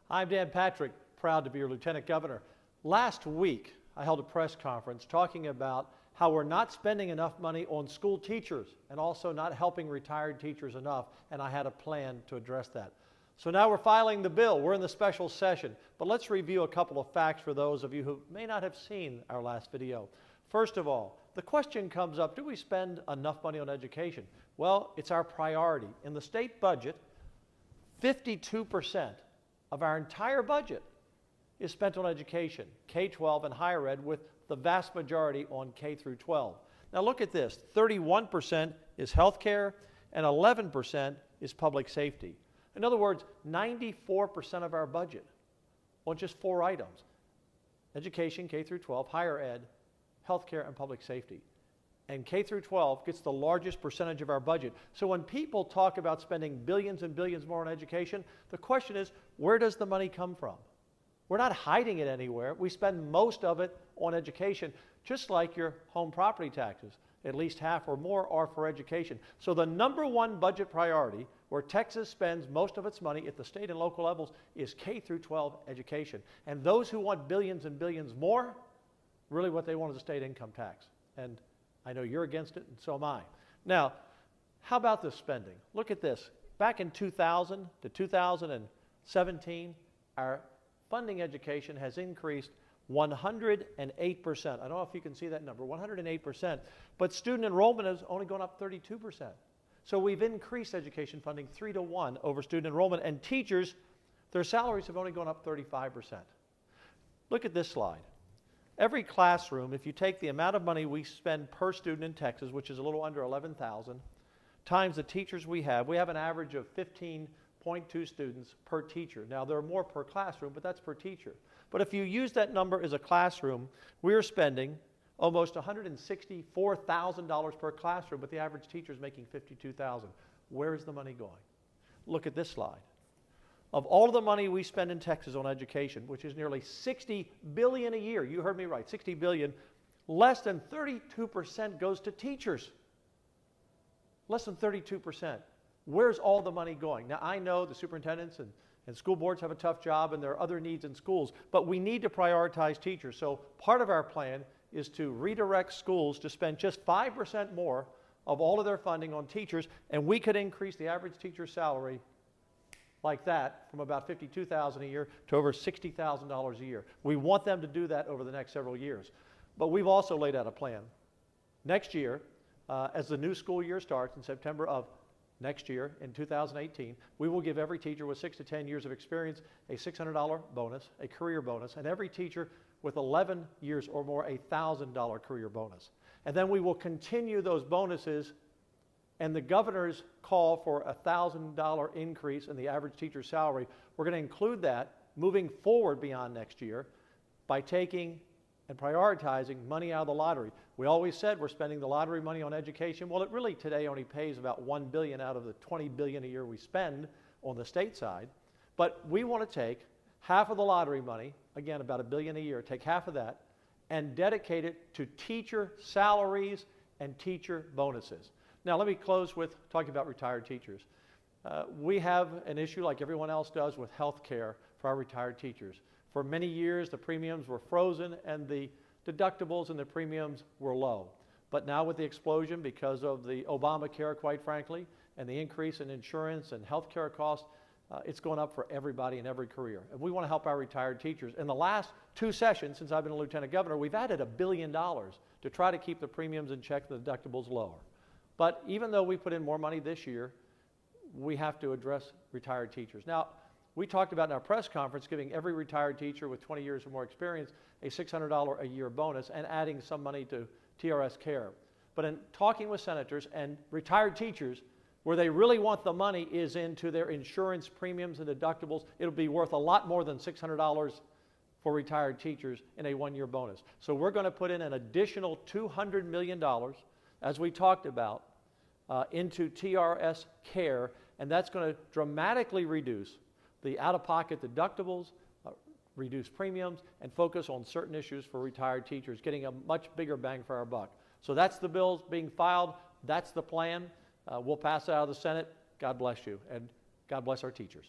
I'm Dan Patrick, proud to be your Lieutenant Governor. Last week, I held a press conference talking about how we're not spending enough money on school teachers and also not helping retired teachers enough, and I had a plan to address that. So now we're filing the bill. We're in the special session, but let's review a couple of facts for those of you who may not have seen our last video. First of all, the question comes up, do we spend enough money on education? Well, it's our priority. In the state budget, 52% of our entire budget is spent on education, K-12 and higher ed, with the vast majority on K through 12. Now look at this, 31% is healthcare and 11% is public safety. In other words, 94% of our budget on just 4 items: education, K through 12, higher ed, healthcare, and public safety. And K through 12 gets the largest percentage of our budget. So when people talk about spending billions and billions more on education, the question is, where does the money come from? We're not hiding it anywhere. We spend most of it on education, just like your home property taxes. At least half or more are for education. So the #1 budget priority, where Texas spends most of its money at the state and local levels, is K through 12 education. And those who want billions and billions more, really what they want is a state income tax. And I know you're against it, and so am I. Now, how about this spending? Look at this. Back in 2000 to 2017, our funding education has increased 108%. I don't know if you can see that number, 108%. But student enrollment has only gone up 32%. So we've increased education funding 3 to 1 over student enrollment. And teachers, their salaries have only gone up 35%. Look at this slide. Every classroom, if you take the amount of money we spend per student in Texas, which is a little under $11,000, times the teachers we have an average of 15.2 students per teacher. Now, there are more per classroom, but that's per teacher. But if you use that number as a classroom, we're spending almost $164,000 per classroom, but the average teacher is making $52,000. Where is the money going? Look at this slide. Of all of the money we spend in Texas on education, which is nearly $60 billion a year, you heard me right, $60 billion, less than 32% goes to teachers. Less than 32%. Where's all the money going? Now, I know the superintendents and school boards have a tough job and there are other needs in schools, but we need to prioritize teachers. So part of our plan is to redirect schools to spend just 5% more of all of their funding on teachers, and we could increase the average teacher's salary like that from about $52,000 a year to over $60,000 a year. We want them to do that over the next several years. But we've also laid out a plan. Next year, as the new school year starts in September of next year, in 2018, we will give every teacher with 6 to 10 years of experience a $600 bonus, a career bonus, and every teacher with 11 years or more a $1,000 career bonus. And then we will continue those bonuses, and the governor's call for a $1,000 increase in the average teacher's salary, we're going to include that moving forward beyond next year by taking and prioritizing money out of the lottery. We always said we're spending the lottery money on education. Well, it really today only pays about $1 billion out of the $20 billion a year we spend on the state side. But we want to take half of the lottery money, again about $1 billion a year, take half of that and dedicate it to teacher salaries and teacher bonuses. Now, let me close with talking about retired teachers. We have an issue like everyone else does with health care for our retired teachers. For many years, the premiums were frozen and the deductibles and the premiums were low. But now with the explosion, because of the Obamacare, quite frankly, and the increase in insurance and health care costs, it's going up for everybody in every career. And we want to help our retired teachers. In the last 2 sessions, since I've been a lieutenant governor, we've added $1 billion to try to keep the premiums in check and the deductibles lower. But even though we put in more money this year, we have to address retired teachers. Now, we talked about in our press conference giving every retired teacher with 20 years or more experience a $600 a year bonus and adding some money to TRS Care. But in talking with senators and retired teachers, where they really want the money is into their insurance premiums and deductibles. It'll be worth a lot more than $600 for retired teachers in a 1-year bonus. So we're going to put in an additional $200 million, as we talked about, into TRS Care, and that's going to dramatically reduce the out-of-pocket deductibles, reduce premiums, and focus on certain issues for retired teachers, getting a much bigger bang for our buck. So that's the bills being filed. That's the plan. We'll pass it out of the Senate. God bless you, and God bless our teachers.